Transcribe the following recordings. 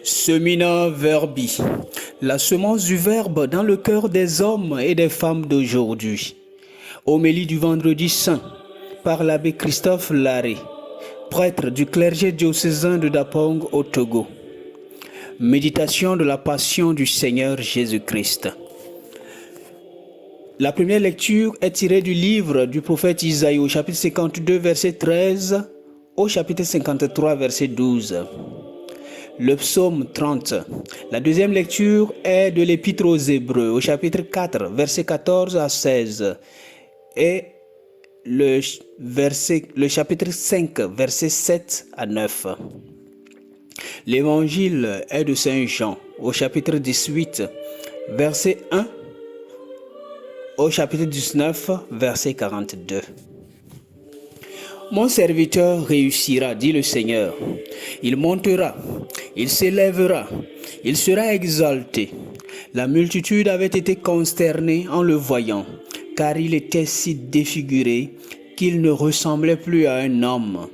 Semina Verbi, la semence du Verbe dans le cœur des hommes et des femmes d'aujourd'hui. Homélie du vendredi saint par l'abbé Christophe Larré, prêtre du clergé diocésain de Dapong au Togo. Méditation de la passion du Seigneur Jésus-Christ. La première lecture est tirée du livre du prophète Isaïe au chapitre 52, verset 13 au chapitre 53, verset 12. Le psaume 30. La deuxième lecture est de l'épître aux Hébreux au chapitre 4, verset 14 à 16 et le chapitre 5, verset 7 à 9. L'évangile est de Saint Jean au chapitre 18, verset 1 au chapitre 19, verset 42. Mon serviteur réussira, dit le Seigneur. Il montera, il s'élèvera, il sera exalté. La multitude avait été consternée en le voyant, car il était si défiguré qu'il ne ressemblait plus à un homme.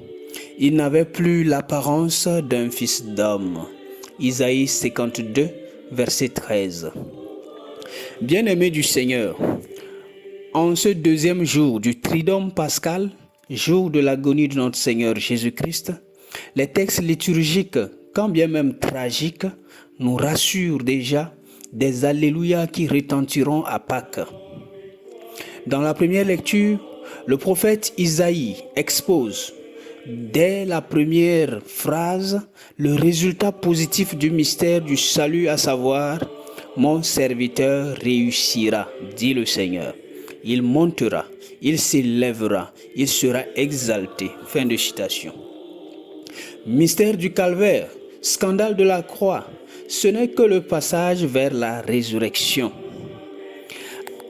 Il n'avait plus l'apparence d'un fils d'homme. Isaïe 52, verset 13. Bien-aimés du Seigneur, en ce deuxième jour du Triduum pascal, jour de l'agonie de notre Seigneur Jésus-Christ, les textes liturgiques, quand bien même tragiques, nous rassurent déjà des Alléluia qui retentiront à Pâques. Dans la première lecture, le prophète Isaïe expose, dès la première phrase, le résultat positif du mystère du salut, à savoir « Mon serviteur réussira », dit le Seigneur. Il montera, il s'élèvera, il sera exalté. Fin de citation. Mystère du calvaire, scandale de la croix, ce n'est que le passage vers la résurrection.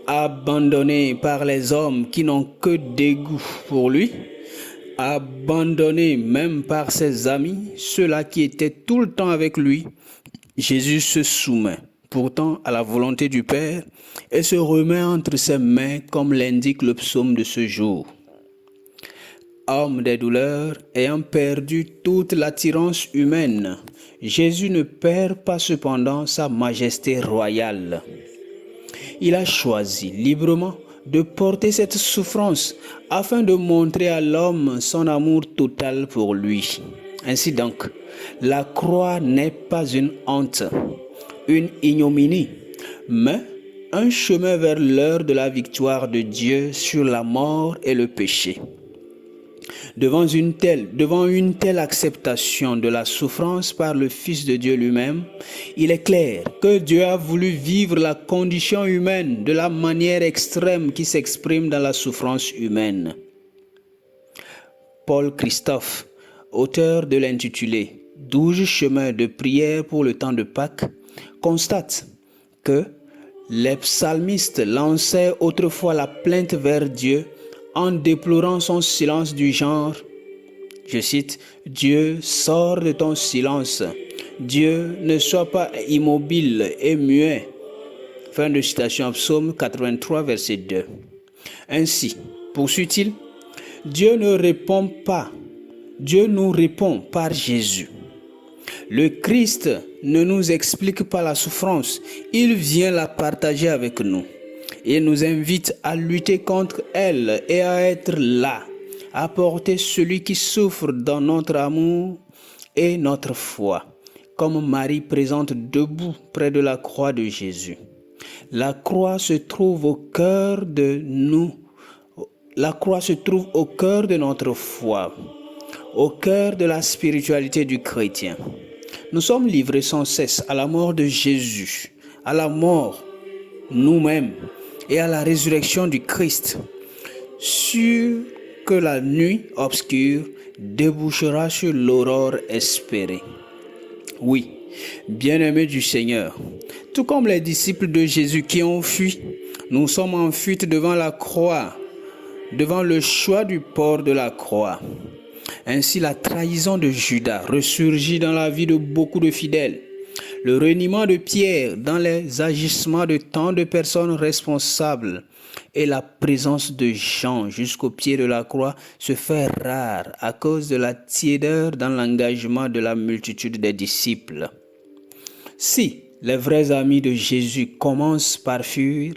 Abandonné par les hommes qui n'ont que dégoût pour lui, abandonné même par ses amis, ceux-là qui étaient tout le temps avec lui, Jésus se soumet pourtant à la volonté du Père et se remet entre ses mains comme l'indique le psaume de ce jour. Homme des douleurs, ayant perdu toute l'attirance humaine, Jésus ne perd pas cependant sa majesté royale. Il a choisi librement de porter cette souffrance afin de montrer à l'homme son amour total pour lui. Ainsi donc, la croix n'est pas une honte, une ignominie, mais un chemin vers l'heure de la victoire de Dieu sur la mort et le péché. Devant une telle acceptation de la souffrance par le Fils de Dieu lui-même, il est clair que Dieu a voulu vivre la condition humaine de la manière extrême qui s'exprime dans la souffrance humaine. Paul Christophe, auteur de l'intitulé « 12 chemins de prière pour le temps de Pâques », constate que les psalmistes lançaient autrefois la plainte vers Dieu en déplorant son silence du genre, je cite, « Dieu, sors de ton silence, Dieu, ne sois pas immobile et muet ». Fin de citation, psaume 83, verset 2. Ainsi, poursuit-il, Dieu ne répond pas, Dieu nous répond par Jésus. Le Christ ne nous explique pas la souffrance, il vient la partager avec nous. Il nous invite à lutter contre elle et à être là, à porter celui qui souffre dans notre amour et notre foi, comme Marie présente debout près de la croix de Jésus. La croix se trouve au cœur de nous. La croix se trouve au cœur de notre foi, au cœur de la spiritualité du chrétien. Nous sommes livrés sans cesse à la mort de Jésus, à la mort nous-mêmes et à la résurrection du Christ, sûr que la nuit obscure débouchera sur l'aurore espérée. Oui, bien-aimés du Seigneur, tout comme les disciples de Jésus qui ont fui, nous sommes en fuite devant la croix, devant le choix du port de la croix. Ainsi, la trahison de Judas ressurgit dans la vie de beaucoup de fidèles. Le reniement de Pierre dans les agissements de tant de personnes responsables et la présence de Jean jusqu'au pied de la croix se fait rare à cause de la tiédeur dans l'engagement de la multitude des disciples. Si les vrais amis de Jésus commencent par fuir,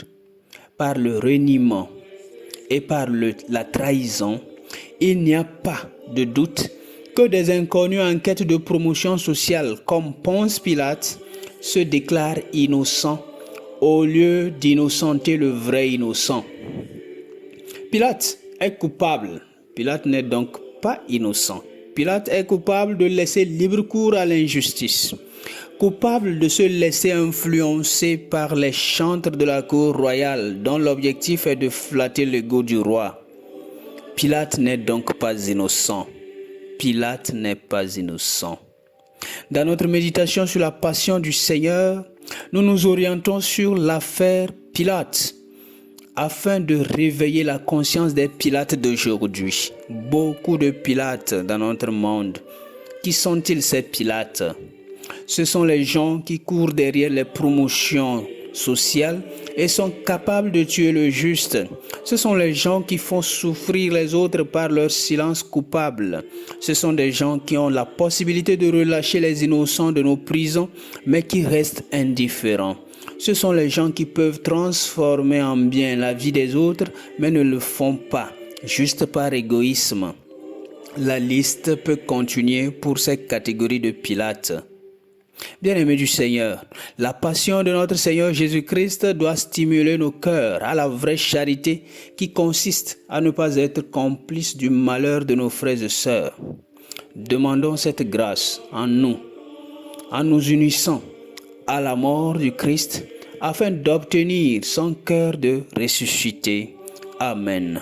par le reniement et par la trahison, il n'y a pas de doute que des inconnus en quête de promotion sociale comme Ponce Pilate se déclarent innocents au lieu d'innocenter le vrai innocent. Pilate est coupable. Pilate n'est donc pas innocent. Pilate est coupable de laisser libre cours à l'injustice, coupable de se laisser influencer par les chantres de la cour royale dont l'objectif est de flatter l'ego du roi. Pilate n'est donc pas innocent. Pilate n'est pas innocent. Dans notre méditation sur la passion du Seigneur, nous nous orientons sur l'affaire Pilate afin de réveiller la conscience des Pilates d'aujourd'hui. Beaucoup de Pilates dans notre monde. Qui sont-ils ces Pilates? Ce sont les gens qui courent derrière les promotions sociales et sont capables de tuer le juste. Ce sont les gens qui font souffrir les autres par leur silence coupable. Ce sont des gens qui ont la possibilité de relâcher les innocents de nos prisons, mais qui restent indifférents. Ce sont les gens qui peuvent transformer en bien la vie des autres, mais ne le font pas, juste par égoïsme. La liste peut continuer pour ces catégories de Pilates. Bien-aimés du Seigneur, la passion de notre Seigneur Jésus-Christ doit stimuler nos cœurs à la vraie charité qui consiste à ne pas être complices du malheur de nos frères et sœurs. Demandons cette grâce en nous unissant à la mort du Christ afin d'obtenir son cœur de ressuscité. Amen.